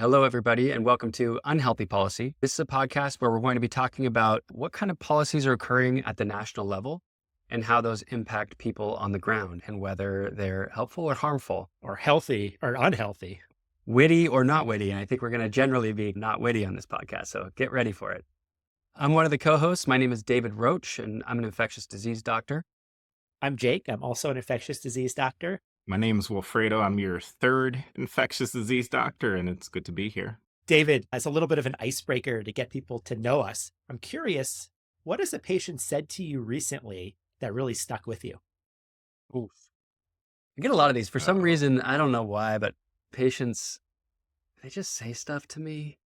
Hello, everybody, and welcome to Unhealthy Policy. This is a podcast where we're going to be talking about what kind of policies are occurring at the national level and how those impact people on the ground and whether they're helpful or harmful, or healthy or unhealthy. witty or not witty. And I think we're going to generally be not witty on this podcast, so get ready for it. I'm one of the co-hosts. My name is David Roach, and I'm an infectious disease doctor. I'm Jake. I'm also an infectious disease doctor. My name is Wilfredo. I'm your third infectious disease doctor, and it's good to be here. David, as a little bit of an icebreaker to get people to know us, I'm curious, what has a patient said to you recently that really stuck with you? Oof. I get a lot of these. For some reason, I don't know why, but patients, they just say stuff to me.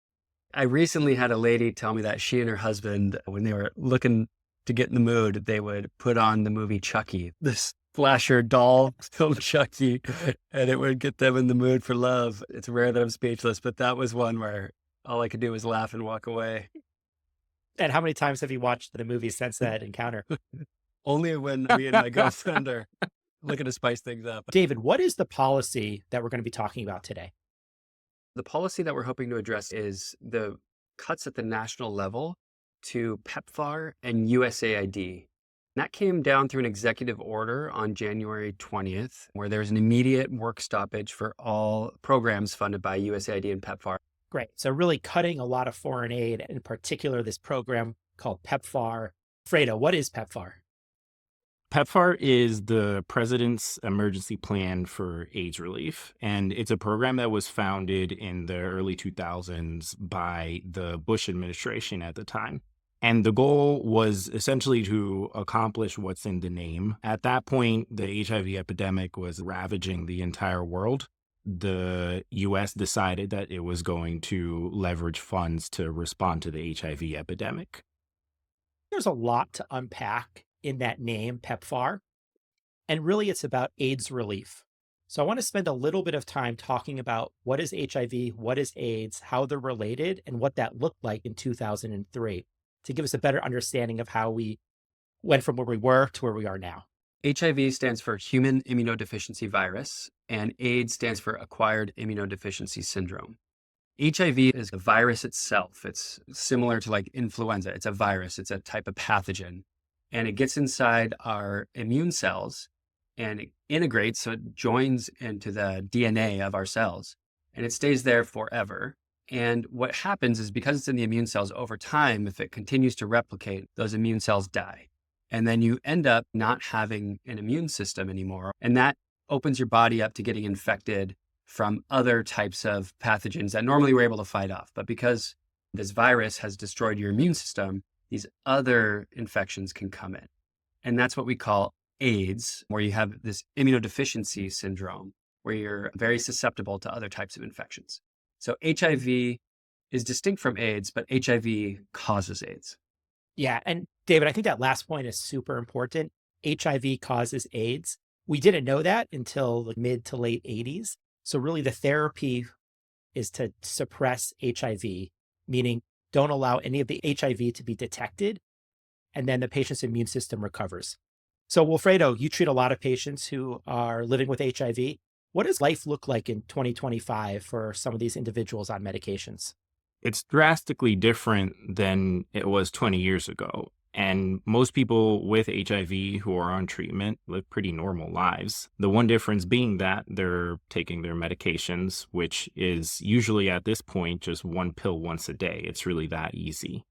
I recently had a lady tell me that she and her husband, when they were looking to get in the mood, they would put on the movie Chucky, this slasher doll film Chucky, and it would get them in the mood for love. It's rare that I'm speechless, but that was one where all I could do was laugh and walk away. And how many times have you watched the movie since that encounter? Only when me and my girlfriend are looking to spice things up. David, what is the policy that we're going to be talking about today? The policy that we're hoping to address is the cuts at the national level to PEPFAR and USAID. That came down through an executive order on January 20th, where there's an immediate work stoppage for all programs funded by USAID and PEPFAR. Great. So really cutting a lot of foreign aid, in particular this program called PEPFAR. Fredo, what is PEPFAR? PEPFAR is the President's Emergency Plan for AIDS Relief, and it's a program that was founded in the early 2000s by the Bush administration at the time. And the goal was essentially to accomplish what's in the name. At that point, the HIV epidemic was ravaging the entire world. The U.S. decided that it was going to leverage funds to respond to the HIV epidemic. There's a lot to unpack in that name, PEPFAR. And really, it's about AIDS relief. So I want to spend a little bit of time talking about what is HIV, what is AIDS, how they're related, and what that looked like in 2003. To give us a better understanding of how we went from where we were to where we are now. HIV stands for Human Immunodeficiency Virus, and AIDS stands for Acquired Immunodeficiency Syndrome. HIV is a virus itself. It's similar to like influenza. It's a virus. It's a type of pathogen, and it gets inside our immune cells and it integrates, so it joins into the DNA of our cells, and it stays there forever. And what happens is because it's in the immune cells over time, if it continues to replicate, those immune cells die. And then you end up not having an immune system anymore. And that opens your body up to getting infected from other types of pathogens that normally we're able to fight off. But because this virus has destroyed your immune system, these other infections can come in. And that's what we call AIDS, where you have this immunodeficiency syndrome, where you're very susceptible to other types of infections. So HIV is distinct from AIDS, but HIV causes AIDS. Yeah. And David, I think that last point is super important. HIV causes AIDS. We didn't know that until the mid to late 80s. So really the therapy is to suppress HIV, meaning don't allow any of the HIV to be detected, and then the patient's immune system recovers. So Wilfredo, you treat a lot of patients who are living with HIV. What does life look like in 2025 for some of these individuals on medications? It's drastically different than it was 20 years ago. And most people with HIV who are on treatment live pretty normal lives. The one difference being that they're taking their medications, which is usually at this point just one pill once a day. It's really that easy.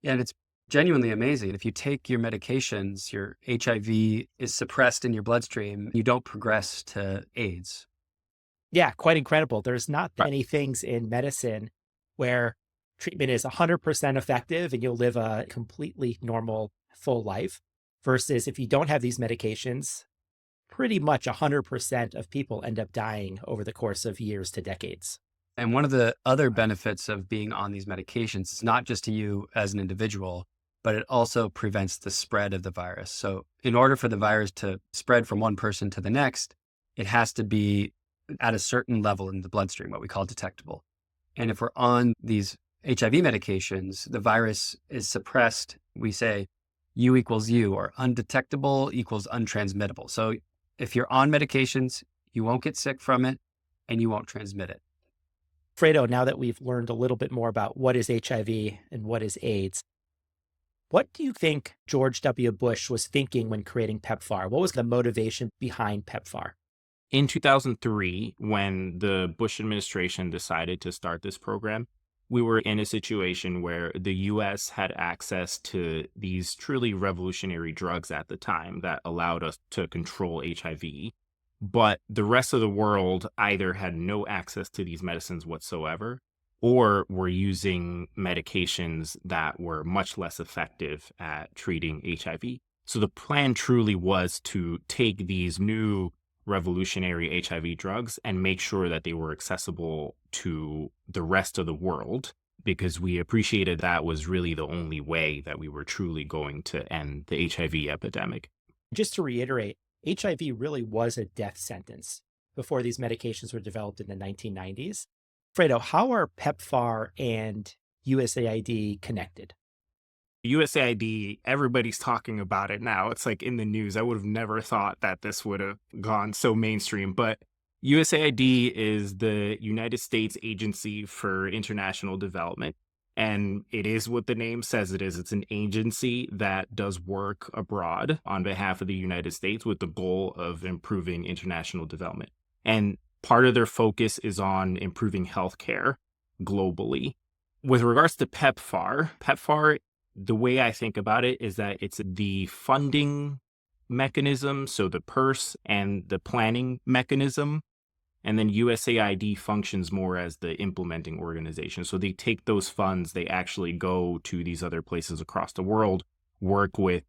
Yeah, and it's genuinely amazing. If you take your medications, your HIV is suppressed in your bloodstream, you don't progress to AIDS. Yeah, quite incredible. There's not many things in medicine where treatment is 100% effective and you'll live a completely normal, full life, versus if you don't have these medications, pretty much 100% of people end up dying over the course of years to decades. And one of the other benefits of being on these medications is not just to you as an individual, but it also prevents the spread of the virus. So in order for the virus to spread from one person to the next, it has to be at a certain level in the bloodstream, what we call detectable. And if we're on these HIV medications, the virus is suppressed. We say U equals U, or undetectable equals untransmittable. So if you're on medications, you won't get sick from it and you won't transmit it. Fredo, now that we've learned a little bit more about what is HIV and what is AIDS, what do you think George W. Bush was thinking when creating PEPFAR? What was the motivation behind PEPFAR? In 2003, when the Bush administration decided to start this program, we were in a situation where the US had access to these truly revolutionary drugs at the time that allowed us to control HIV. But the rest of the world either had no access to these medicines whatsoever or were using medications that were much less effective at treating HIV. So the plan truly was to take these new revolutionary HIV drugs and make sure that they were accessible to the rest of the world, because we appreciated that was really the only way that we were truly going to end the HIV epidemic. Just to reiterate, HIV really was a death sentence before these medications were developed in the 1990s. Fredo, how are PEPFAR and USAID connected? USAID, everybody's talking about it now. It's like in the news. I would have never thought that this would have gone so mainstream. But USAID is the United States Agency for International Development. And it is what the name says it is. It's an agency that does work abroad on behalf of the United States with the goal of improving international development. And part of their focus is on improving healthcare globally. With regards to PEPFAR, the way I think about it is that it's the funding mechanism, so the purse and the planning mechanism. And then USAID functions more as the implementing organization. So they take those funds, they actually go to these other places across the world, work with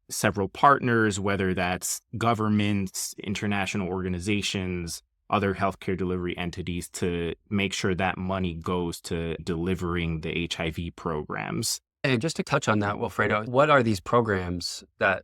several partners, whether that's governments, international organizations, other healthcare delivery entities, to make sure that money goes to delivering the HIV programs. And just to touch on that, Wilfredo, what are these programs that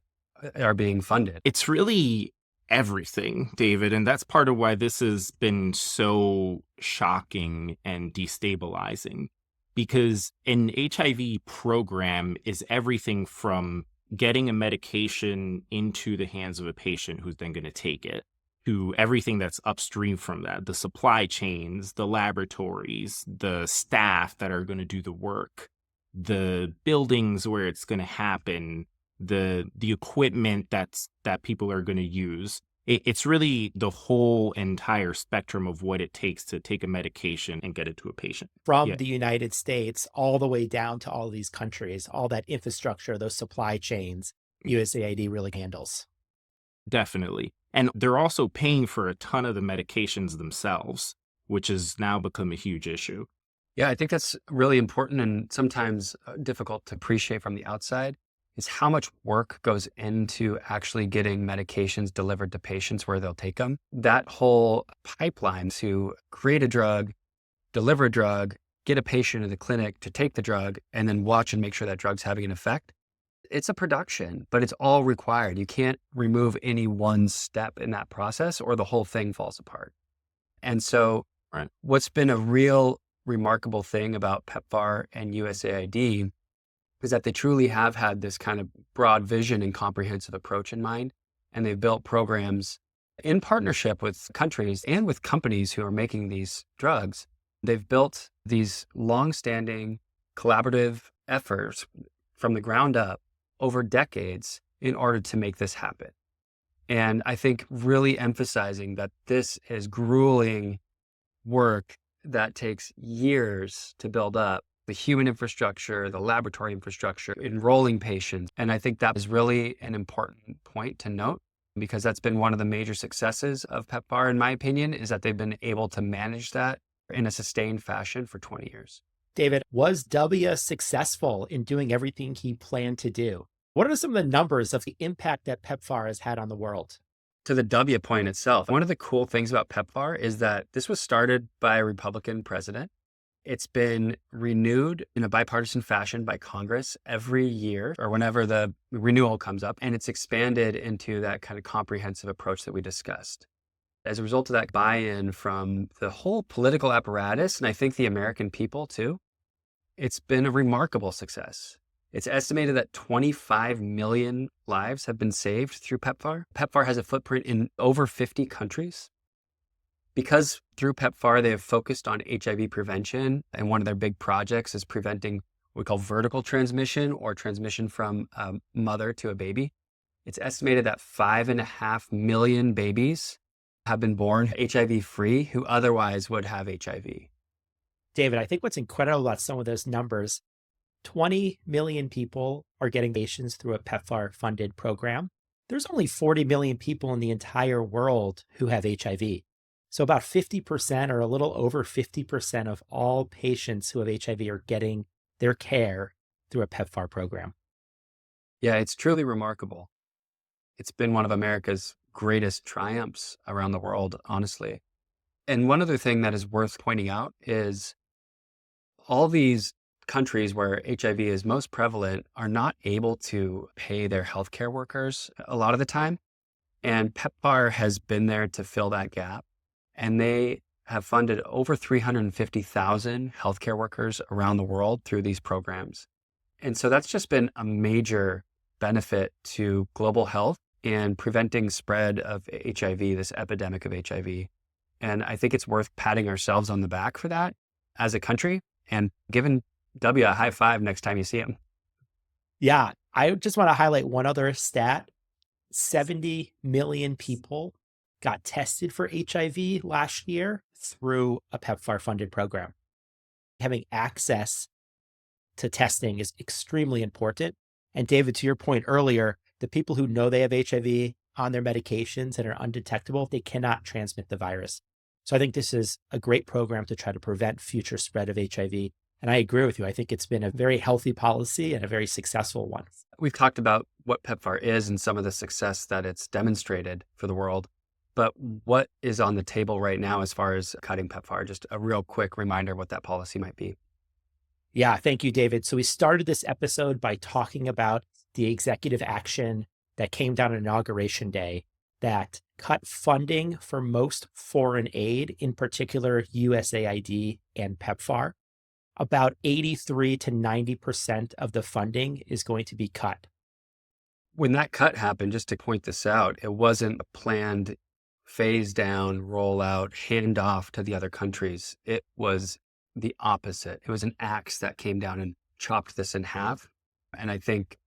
are being funded? It's really everything, David. And that's part of why this has been so shocking and destabilizing, because an HIV program is everything from getting a medication into the hands of a patient who's then going to take it, to everything that's upstream from that, the supply chains, the laboratories, the staff that are going to do the work, the buildings where it's going to happen, the equipment that people are going to use. It's really the whole entire spectrum of what it takes to take a medication and get it to a patient. From the United States all the way down to all these countries, all that infrastructure, those supply chains, USAID really handles. Definitely. And they're also paying for a ton of the medications themselves, which has now become a huge issue. Yeah, I think that's really important and sometimes difficult to appreciate from the outside, is how much work goes into actually getting medications delivered to patients where they'll take them. That whole pipeline to create a drug, deliver a drug, get a patient in the clinic to take the drug, and then watch and make sure that drug's having an effect. It's a production, but it's all required. You can't remove any one step in that process or the whole thing falls apart. And so what's been a real remarkable thing about PEPFAR and USAID is that they truly have had this kind of broad vision and comprehensive approach in mind. And they've built programs in partnership with countries and with companies who are making these drugs. They've built these longstanding collaborative efforts from the ground up over decades in order to make this happen. And I think really emphasizing that this is grueling work that takes years to build up, the human infrastructure, the laboratory infrastructure, enrolling patients. And I think that is really an important point to note, because that's been one of the major successes of PEPFAR, in my opinion, is that they've been able to manage that in a sustained fashion for 20 years. David, was W successful in doing everything he planned to do? What are some of the numbers of the impact that PEPFAR has had on the world? To the W point itself, one of the cool things about PEPFAR is that this was started by a Republican president. It's been renewed in a bipartisan fashion by Congress every year or whenever the renewal comes up, and it's expanded into that kind of comprehensive approach that we discussed. As a result of that buy-in from the whole political apparatus, and I think the American people too, it's been a remarkable success. It's estimated that 25 million lives have been saved through PEPFAR. PEPFAR has a footprint in over 50 countries. Because through PEPFAR, they have focused on HIV prevention, and one of their big projects is preventing what we call vertical transmission or transmission from a mother to a baby. It's estimated that 5.5 million babies have been born HIV-free who otherwise would have HIV. David, I think what's incredible about some of those numbers, 20 million people are getting vaccinations through a PEPFAR-funded program. There's only 40 million people in the entire world who have HIV. So about 50% or a little over 50% of all patients who have HIV are getting their care through a PEPFAR program. Yeah, it's truly remarkable. It's been one of America's greatest triumphs around the world, honestly. And one other thing that is worth pointing out is all these countries where HIV is most prevalent are not able to pay their healthcare workers a lot of the time. And PEPFAR has been there to fill that gap. And they have funded over 350,000 healthcare workers around the world through these programs. And so that's just been a major benefit to global health and preventing spread of HIV, this epidemic of HIV. And I think it's worth patting ourselves on the back for that as a country and giving W a high five next time you see him. Yeah, I just want to highlight one other stat. 70 million people got tested for HIV last year through a PEPFAR-funded program. Having access to testing is extremely important. And David, to your point earlier, the people who know they have HIV on their medications and are undetectable, they cannot transmit the virus. So I think this is a great program to try to prevent future spread of HIV. And I agree with you. I think it's been a very healthy policy and a very successful one. We've talked about what PEPFAR is and some of the success that it's demonstrated for the world. But what is on the table right now as far as cutting PEPFAR? Just a real quick reminder what that policy might be. Yeah, thank you, David. So we started this episode by talking about the executive action that came down on Inauguration Day that cut funding for most foreign aid, in particular USAID and PEPFAR. About 83 to 90% of the funding is going to be cut. When that cut happened, just to point this out, it wasn't a planned phase down, roll out, hand off to the other countries. It was the opposite. It was an axe that came down and chopped this in half. And I think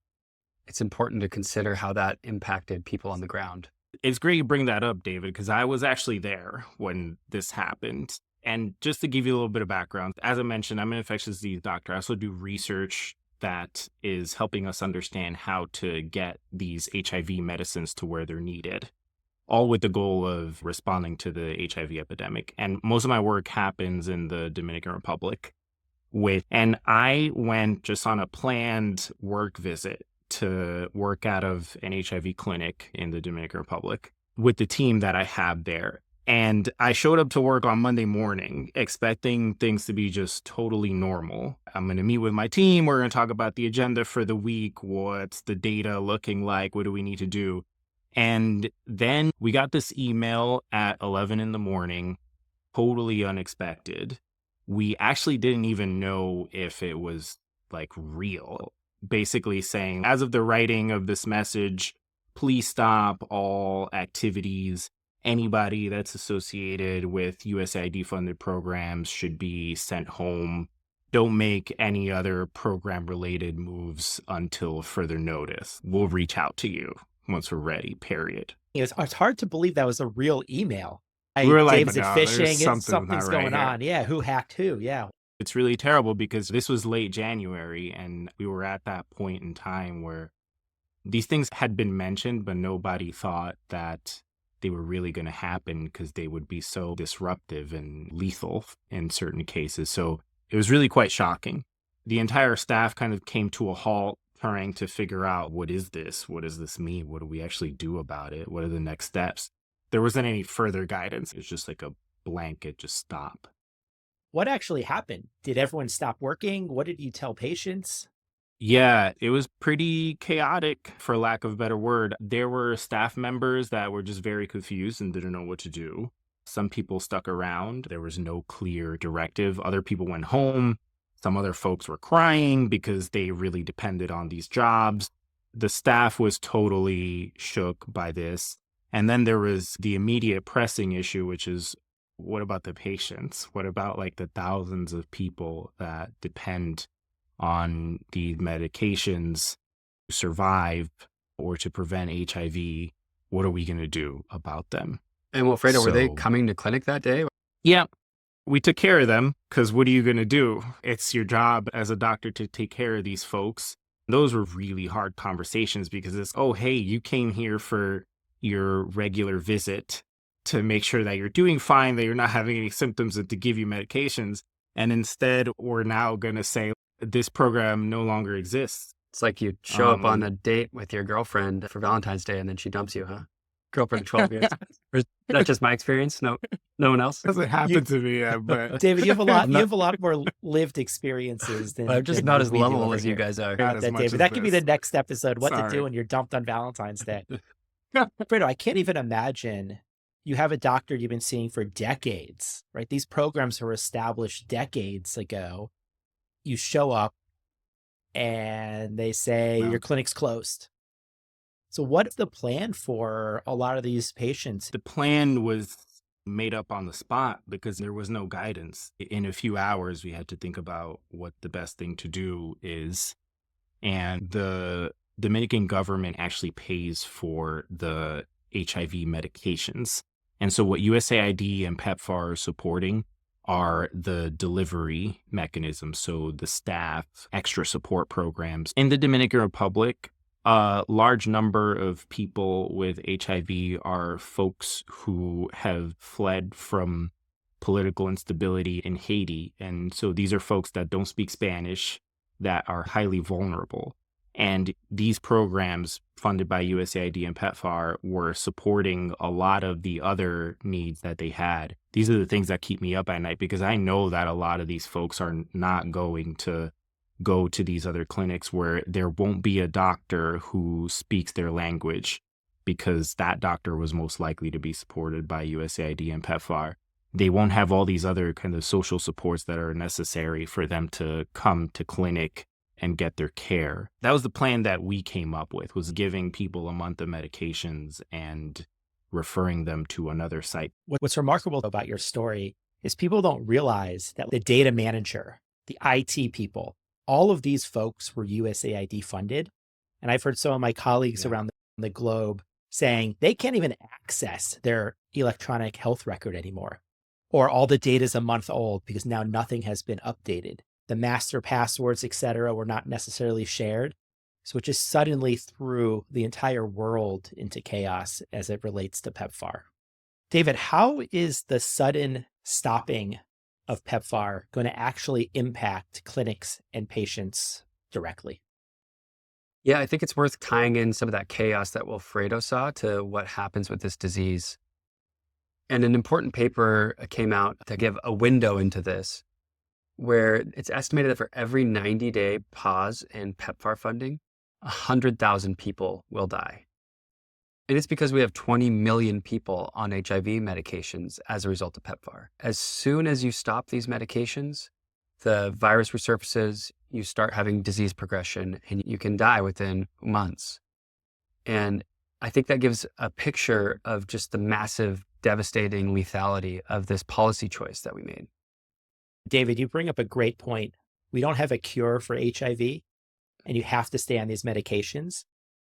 it's important to consider how that impacted people on the ground. It's great you bring that up, David, because I was actually there when this happened. And just to give you a little bit of background, as I mentioned, I'm an infectious disease doctor. I also do research that is helping us understand how to get these HIV medicines to where they're needed, all with the goal of responding to the HIV epidemic. And most of my work happens in the Dominican Republic. And I went just on a planned work visit to work out of an HIV clinic in the Dominican Republic with the team that I have there. And I showed up to work on Monday morning expecting things to be just totally normal. I'm going to meet with my team. We're going to talk about the agenda for the week. What's the data looking like? What do we need to do? And then we got this email at 11 in the morning, totally unexpected. We actually didn't even know if it was like real. Basically saying, as of the writing of this message, please stop all activities. Anybody that's associated with USAID funded programs should be sent home. Don't make any other program related moves until further notice. We'll reach out to you once we're ready, period. It's hard to believe that was a real email. We were like, David's no, fishing, something's not right going here. on. Yeah, who hacked who? Yeah. It's really terrible because this was late January and we were at that point in time where these things had been mentioned, but nobody thought that they were really going to happen because they would be so disruptive and lethal in certain cases. So it was really quite shocking. The entire staff kind of came to a halt trying to figure out, what is this? What does this mean? What do we actually do about it? What are the next steps? There wasn't any further guidance. It was just like a blanket, just stop. What actually happened? Did everyone stop working? What did you tell patients? Yeah, it was pretty chaotic, for lack of a better word. There were staff members that were just very confused and didn't know what to do. Some people stuck around. There was no clear directive. Other people went home. Some other folks were crying because they really depended on these jobs. The staff was totally shook by this. And then there was the immediate pressing issue, which is, what about the patients? What about like the thousands of people that depend on these medications to survive or to prevent HIV? What are we going to do about them? And Wilfredo, were they So, coming to clinic that day? yeah, we took care of them because what are you going to do? It's your job as a doctor to take care of these folks. Those were really hard conversations because it's, oh, hey, you came here for your regular visit to make sure that you're doing fine, that you're not having any symptoms, and to give you medications. And instead, we're now going to say this program no longer exists. It's like you show up on Um, a date with your girlfriend for Valentine's Day and then she dumps you, huh? Girlfriend of 12 years. Or is that just my experience? No one else? Doesn't happen to me yet, but David, you have a lot. I'm You not- have a lot more lived experiences than I'm just than not as we do lovable over as you here. guys are. Not About as that, much David. as That could be the this. next episode. What to Sorry. do when you're dumped on Valentine's Day. Fredo, I can't even imagine. You have a doctor you've been seeing for decades, right? These programs were established decades ago. You show up and they say Wow. your clinic's closed. So what's the plan for a lot of these patients? The plan was made up on the spot because there was no guidance. In a few hours, we had to think about what the best thing to do is. And the Dominican government actually pays for the HIV medications. And so what USAID and PEPFAR are supporting are the delivery mechanisms. So the staff, extra support programs. In the Dominican Republic, a large number of people with HIV are folks who have fled from political instability in Haiti. And so these are folks that don't speak Spanish, that are highly vulnerable. And these programs funded by USAID and PEPFAR were supporting a lot of the other needs that they had. These are the things that keep me up at night because I know that a lot of these folks are not going to go to these other clinics where there won't be a doctor who speaks their language because that doctor was most likely to be supported by USAID and PEPFAR. They won't have all these other kind of social supports that are necessary for them to come to clinic and get their care. That was the plan that we came up with, was giving people a month of medications and referring them to another site. What's remarkable about your story is people don't realize that the data manager, the IT people, all of these folks were USAID funded. And I've heard some of my colleagues around the globe saying they can't even access their electronic health record anymore, or all the data is a month old because now nothing has been updated. The master passwords, et cetera, were not necessarily shared. So it just suddenly threw the entire world into chaos as it relates to PEPFAR. David, how is the sudden stopping of PEPFAR going to actually impact clinics and patients directly? Yeah, I think it's worth tying in some of that chaos that Wilfredo saw to what happens with this disease. And an important paper came out to give a window into this, where it's estimated that for every 90-day pause in PEPFAR funding, 100,000 people will die. And it's because we have 20 million people on HIV medications as a result of PEPFAR. As soon as you stop these medications, the virus resurfaces, you start having disease progression, and you can die within months. And I think that gives a picture of just the massive, devastating lethality of this policy choice that we made. David, you bring up a great point. We don't have a cure for HIV, and you have to stay on these medications.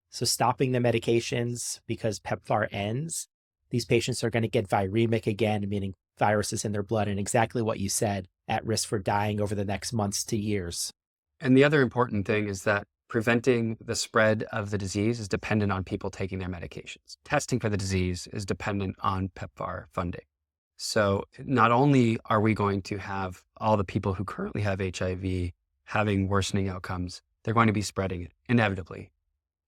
So stopping the medications because PEPFAR ends, these patients are going to get viremic again, meaning viruses in their blood, and exactly what you said, at risk for dying over the next months to years. And the other important thing is that preventing the spread of the disease is dependent on people taking their medications. Testing for the disease is dependent on PEPFAR funding. So not only are we going to have all the people who currently have HIV having worsening outcomes, they're going to be spreading it inevitably.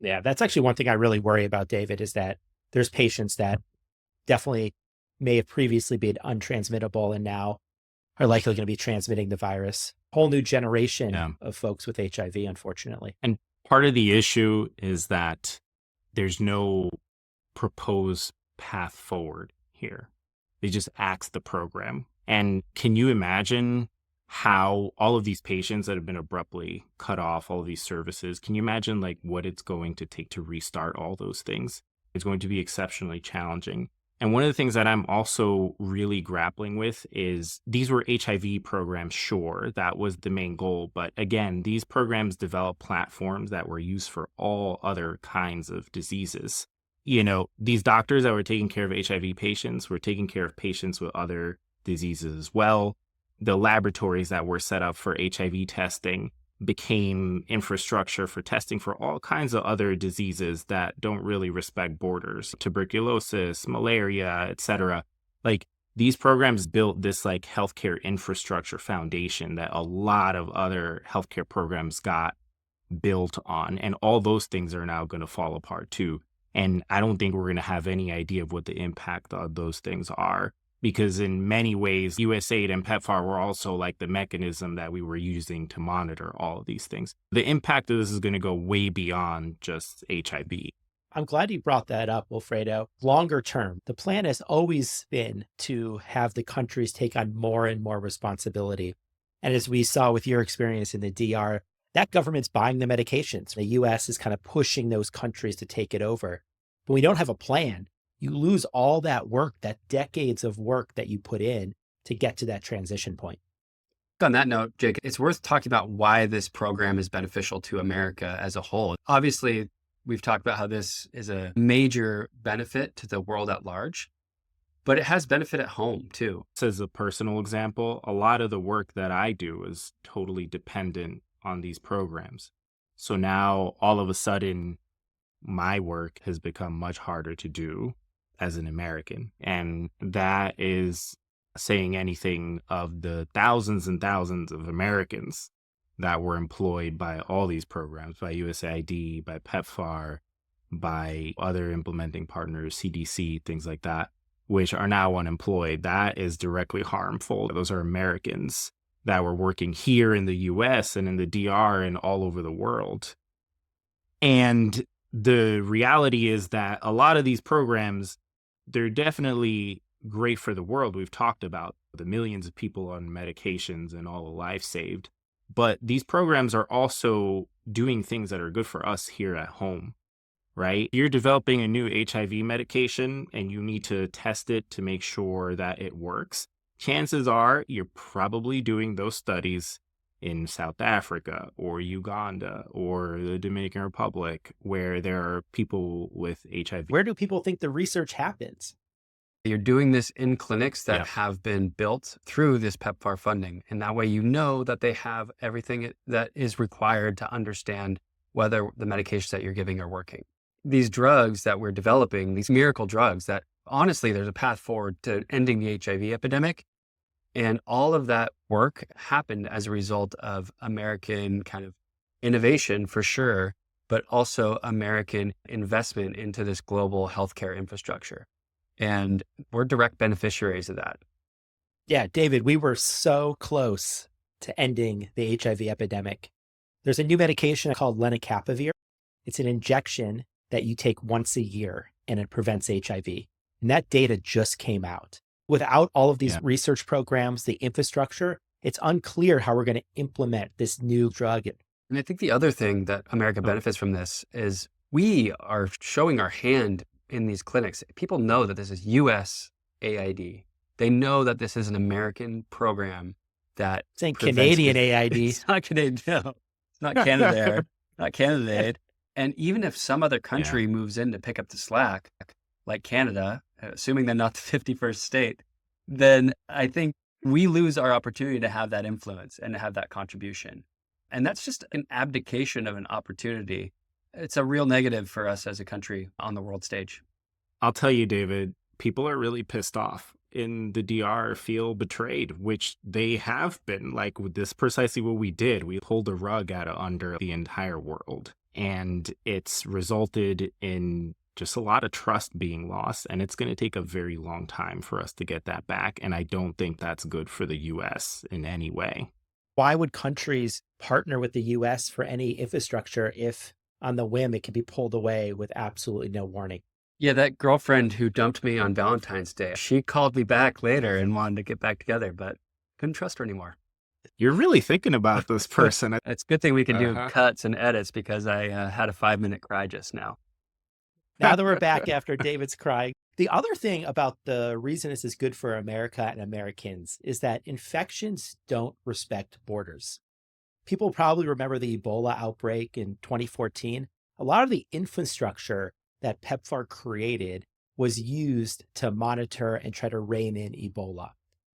Yeah, that's actually one thing I really worry about, David, is that there's patients that definitely may have previously been untransmittable and now are likely going to be transmitting the virus. Whole new generation of folks with HIV, unfortunately. And part of the issue is that there's no proposed path forward here. They just axe the program. And can you imagine how all of these patients that have been abruptly cut off, all of these services, can you imagine like what it's going to take to restart all those things? It's going to be exceptionally challenging. And one of the things that I'm also really grappling with is these were HIV programs, sure, that was the main goal. But again, these programs develop platforms that were used for all other kinds of diseases. These doctors that were taking care of HIV patients were taking care of patients with other diseases as well. The laboratories that were set up for HIV testing became infrastructure for testing for all kinds of other diseases that don't really respect borders, tuberculosis, malaria, etc. Like these programs built this like healthcare infrastructure foundation that a lot of other healthcare programs got built on. And all those things are now going to fall apart too. And I don't think we're going to have any idea of what the impact of those things are. Because in many ways, USAID and PEPFAR were also like the mechanism that we were using to monitor all of these things. The impact of this is going to go way beyond just HIV. I'm glad you brought that up, Wilfredo. Longer term, the plan has always been to have the countries take on more and more responsibility. And as we saw with your experience in the DR, that government's buying the medications. The US is kind of pushing those countries to take it over. But we don't have a plan. You lose all that work, that decades of work that you put in to get to that transition point. On that note, Jake, it's worth talking about why this program is beneficial to America as a whole. Obviously, we've talked about how this is a major benefit to the world at large, but it has benefit at home too. As a personal example, a lot of the work that I do is totally dependent on these programs. So now all of a sudden, my work has become much harder to do as an American. And that is saying anything of the thousands and thousands of Americans that were employed by all these programs, by USAID, by PEPFAR, by other implementing partners, CDC, things like that, which are now unemployed. That is directly harmful. Those are Americans that were working here in the US and in the DR and all over the world. And the reality is that a lot of these programs, they're definitely great for the world. We've talked about the millions of people on medications and all the lives saved. But these programs are also doing things that are good for us here at home, right? You're developing a new HIV medication and you need to test it to make sure that it works. Chances are you're probably doing those studies in South Africa or Uganda or the Dominican Republic, where there are people with HIV. Where do people think the research happens? You're doing this in clinics that Yeah. have been built through this PEPFAR funding. And that way, you know that they have everything that is required to understand whether the medications that you're giving are working. These drugs that we're developing, these miracle drugs that honestly, there's a path forward to ending the HIV epidemic. And all of that work happened as a result of American kind of innovation for sure, but also American investment into this global healthcare infrastructure. And we're direct beneficiaries of that. Yeah, David, we were so close to ending the HIV epidemic. There's a new medication called lenacapavir. It's an injection that you take once a year and it prevents HIV. And that data just came out. Without all of these research programs, the infrastructure, it's unclear how we're going to implement this new drug. And I think the other thing that America benefits from this is we are showing our hand in these clinics. People know that this is USAID. They know that this is an American program that saying Canadian AID. It's not Canadian. No, it's not Canada. Not Canada Aid. And even if some other country moves in to pick up the slack, like Canada, assuming they're not the 51st state, then I think we lose our opportunity to have that influence and to have that contribution. And that's just an abdication of an opportunity. It's a real negative for us as a country on the world stage. I'll tell you, David, people are really pissed off in the DR, feel betrayed, which they have been. Like, with this precisely what we did. We pulled the rug out of under the entire world. And it's resulted in just a lot of trust being lost. And it's going to take a very long time for us to get that back. And I don't think that's good for the US in any way. Why would countries partner with the US for any infrastructure if on the whim it can be pulled away with absolutely no warning? Yeah, that girlfriend who dumped me on Valentine's Day, she called me back later and wanted to get back together, but couldn't trust her anymore. You're really thinking about this person. It's a good thing we can do cuts and edits because I had a 5-minute cry just now. Now that we're back after David's crying, the other thing about the reason this is good for America and Americans is that infections don't respect borders. People probably remember the Ebola outbreak in 2014. A lot of the infrastructure that PEPFAR created was used to monitor and try to rein in Ebola.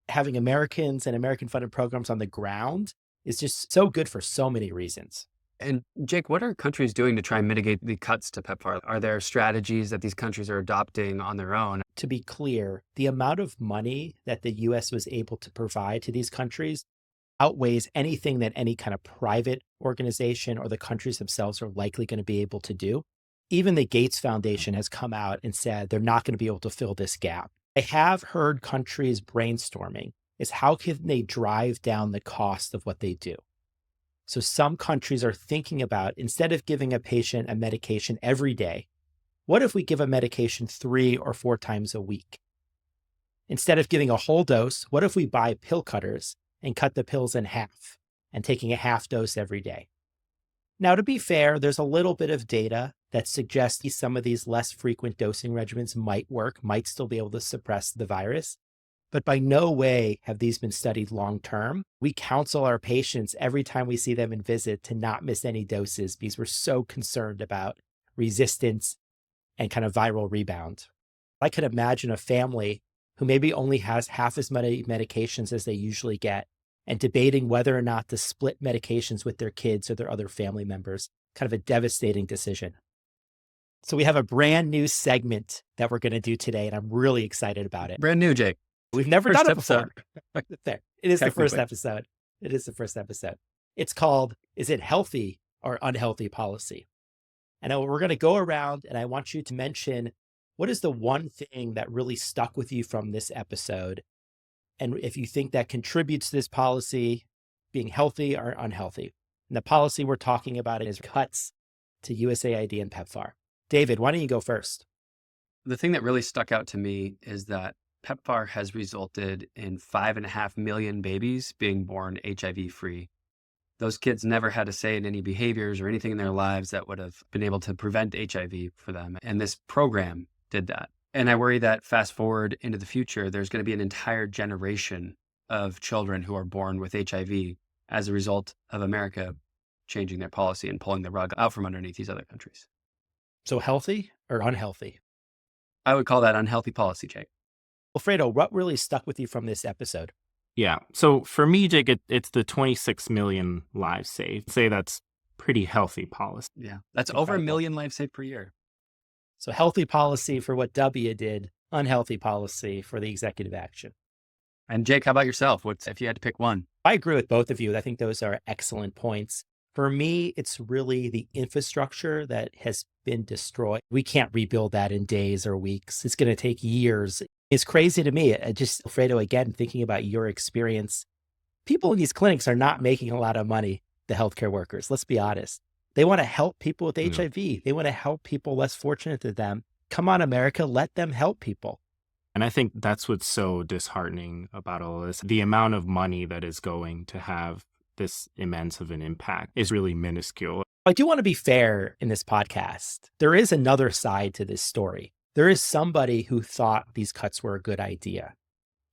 Having Americans and American-funded programs on the ground is just so good for so many reasons. And Jake, what are countries doing to try and mitigate the cuts to PEPFAR? Are there strategies that these countries are adopting on their own? To be clear, the amount of money that the US was able to provide to these countries outweighs anything that any kind of private organization or the countries themselves are likely going to be able to do. Even the Gates Foundation has come out and said they're not going to be able to fill this gap. I have heard countries brainstorming is how can they drive down the cost of what they do? So some countries are thinking about, instead of giving a patient a medication every day, what if we give a medication 3 or 4 times a week? Instead of giving a whole dose, what if we buy pill cutters and cut the pills in half and taking a half dose every day? Now, to be fair, there's a little bit of data that suggests some of these less frequent dosing regimens might work, might still be able to suppress the virus. But by no way have these been studied long-term. We counsel our patients every time we see them in visit to not miss any doses because we're so concerned about resistance and kind of viral rebound. I could imagine a family who maybe only has half as many medications as they usually get and debating whether or not to split medications with their kids or their other family members. Kind of a devastating decision. So we have a brand new segment that we're going to do today, and I'm really excited about it. Brand new, Jake. We've never First done it before. episode. There. It is the first Technically. episode. It is the first episode. It's called, Is It Healthy or Unhealthy Policy? And we're going to go around and I want you to mention what is the one thing that really stuck with you from this episode? And if you think that contributes to this policy being healthy or unhealthy. And the policy we're talking about is cuts to USAID and PEPFAR. David, why don't you go first? The thing that really stuck out to me is that PEPFAR has resulted in 5.5 million babies being born HIV free. Those kids never had to say in any behaviors or anything in their lives that would have been able to prevent HIV for them. And this program did that. And I worry that fast forward into the future, there's going to be an entire generation of children who are born with HIV as a result of America changing their policy and pulling the rug out from underneath these other countries. So healthy or unhealthy? I would call that unhealthy policy, Jake. Wilfredo, what really stuck with you from this episode? Yeah. So for me, Jake, it's the 26 million lives saved. Say that's pretty healthy policy. Yeah. That's Incredible. over 1 million lives saved per year. So healthy policy for what W did, unhealthy policy for the executive action. And Jake, how about yourself? What's if you had to pick one? I agree with both of you. I think those are excellent points. For me, it's really the infrastructure that has been destroyed. We can't rebuild that in days or weeks. It's going to take years. It's crazy to me. Just, Fredo, again, thinking about your experience, people in these clinics are not making a lot of money, the healthcare workers. Let's be honest. They want to help people with HIV. They want to help people less fortunate than them. Come on, America, let them help people. And I think that's what's so disheartening about all of this. The amount of money that is going to have this immense of an impact is really minuscule. I do want to be fair in this podcast. There is another side to this story. There is somebody who thought these cuts were a good idea.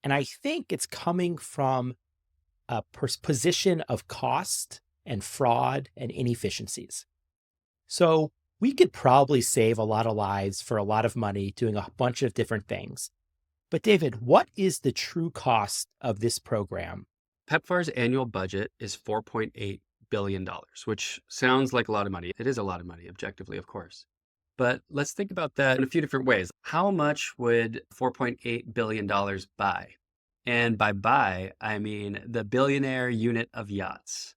And I think it's coming from a position of cost and fraud and inefficiencies. So we could probably save a lot of lives for a lot of money doing a bunch of different things. But David, what is the true cost of this program? PEPFAR's annual budget is $4.8 billion, which sounds like a lot of money. It is a lot of money, objectively, of course. But let's think about that in a few different ways. How much would $4.8 billion buy? And by buy, I mean the billionaire unit of yachts.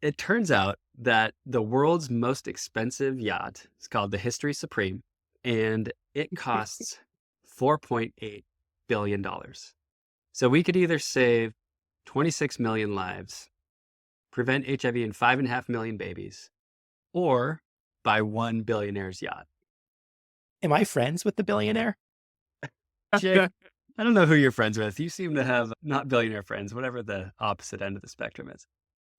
It turns out that the world's most expensive yacht is called the History Supreme, and it costs $4.8 billion. So we could either save 26 million lives, prevent HIV in 5.5 million babies, or buy one billionaire's yacht. Am I friends with the billionaire? Jake, I don't know who you're friends with. You seem to have not billionaire friends, whatever the opposite end of the spectrum is.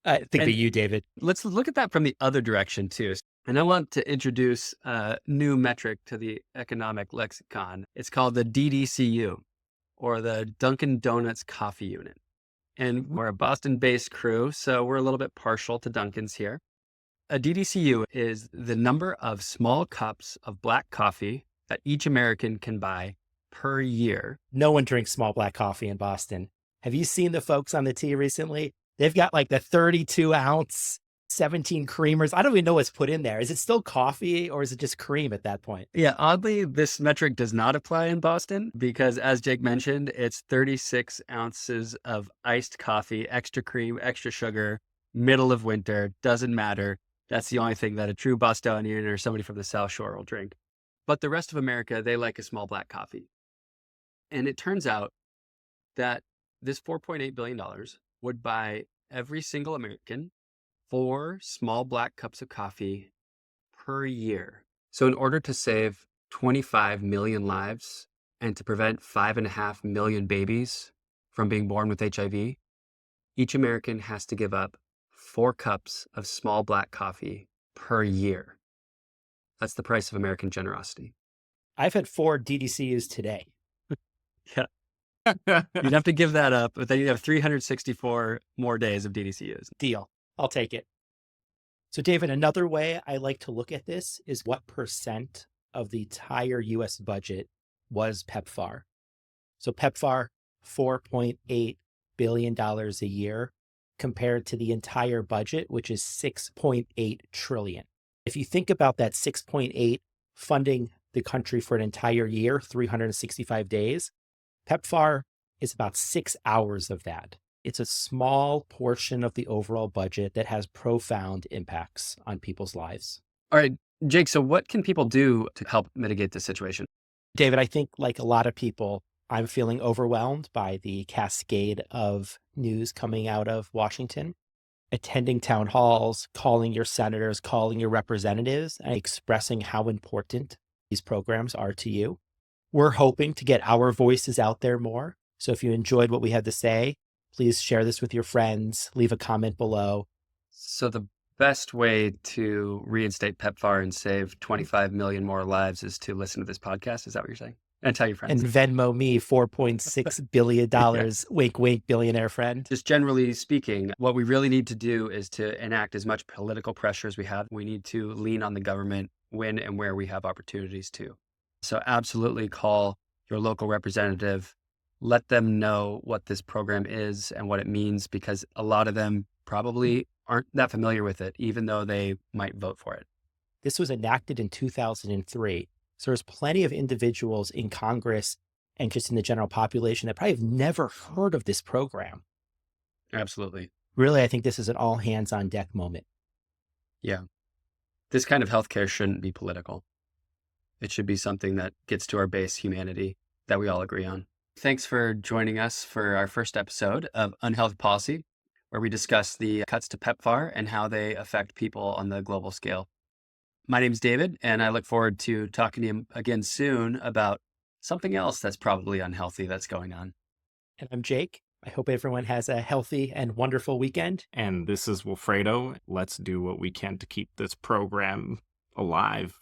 I think that you, David. Let's look at that from the other direction too. And I want to introduce a new metric to the economic lexicon. It's called the DDCU, or the Dunkin' Donuts Coffee Unit. And we're a Boston-based crew, so we're a little bit partial to Dunkin's here. A DDCU is the number of small cups of black coffee that each American can buy per year. No one drinks small black coffee in Boston. Have you seen the folks on the tea recently? They've got like the 32-ounce, 17 creamers. I don't even know what's put in there. Is it still coffee or is it just cream at that point? Yeah, oddly, this metric does not apply in Boston because, as Jake mentioned, it's 36 ounces of iced coffee, extra cream, extra sugar, middle of winter, doesn't matter. That's the only thing that a true Bostonian or somebody from the South Shore will drink. But the rest of America, they like a small black coffee. And it turns out that this $4.8 billion would buy every single American 4 small black cups of coffee per year. So in order to save 25 million lives and to prevent 5.5 million babies from being born with HIV, each American has to give up 4 cups of small black coffee per year. That's the price of American generosity. I've had 4 DDCUs today. Yeah. You'd have to give that up, but then you'd have 364 more days of DDCUs. Deal. I'll take it. So, David, another way I like to look at this is what percent of the entire US budget was PEPFAR. So PEPFAR, $4.8 billion a year compared to the entire budget, which is $6.8 trillion. If you think about that 6.8 funding the country for an entire year, 365 days, PEPFAR is about 6 hours of that. It's a small portion of the overall budget that has profound impacts on people's lives. All right, Jake, so what can people do to help mitigate this situation? David, I think like a lot of people, I'm feeling overwhelmed by the cascade of news coming out of Washington. Attending town halls, calling your senators, calling your representatives, and expressing how important these programs are to you. We're hoping to get our voices out there more. So if you enjoyed what we had to say, please share this with your friends, leave a comment below. So the best way to reinstate PEPFAR and save 25 million more lives is to listen to this podcast. Is that what you're saying? And tell your friends. And Venmo me $4.6 billion, Yeah. wink, wink, billionaire friend. Just generally speaking, what we really need to do is to enact as much political pressure as we have. We need to lean on the government when and where we have opportunities to. So absolutely call your local representative. Let them know what this program is and what it means, because a lot of them probably aren't that familiar with it, even though they might vote for it. This was enacted in 2003. So there's plenty of individuals in Congress and just in the general population that probably have never heard of this program. Absolutely. Really, I think this is an all hands on deck moment. Yeah. This kind of healthcare shouldn't be political. It should be something that gets to our base humanity that we all agree on. Thanks for joining us for our first episode of Unhealthy Policy, where we discuss the cuts to PEPFAR and how they affect people on the global scale. My name's David, and I look forward to talking to you again soon about something else that's probably unhealthy that's going on. And I'm Jake. I hope everyone has a healthy and wonderful weekend. And this is Wilfredo. Let's do what we can to keep this program alive.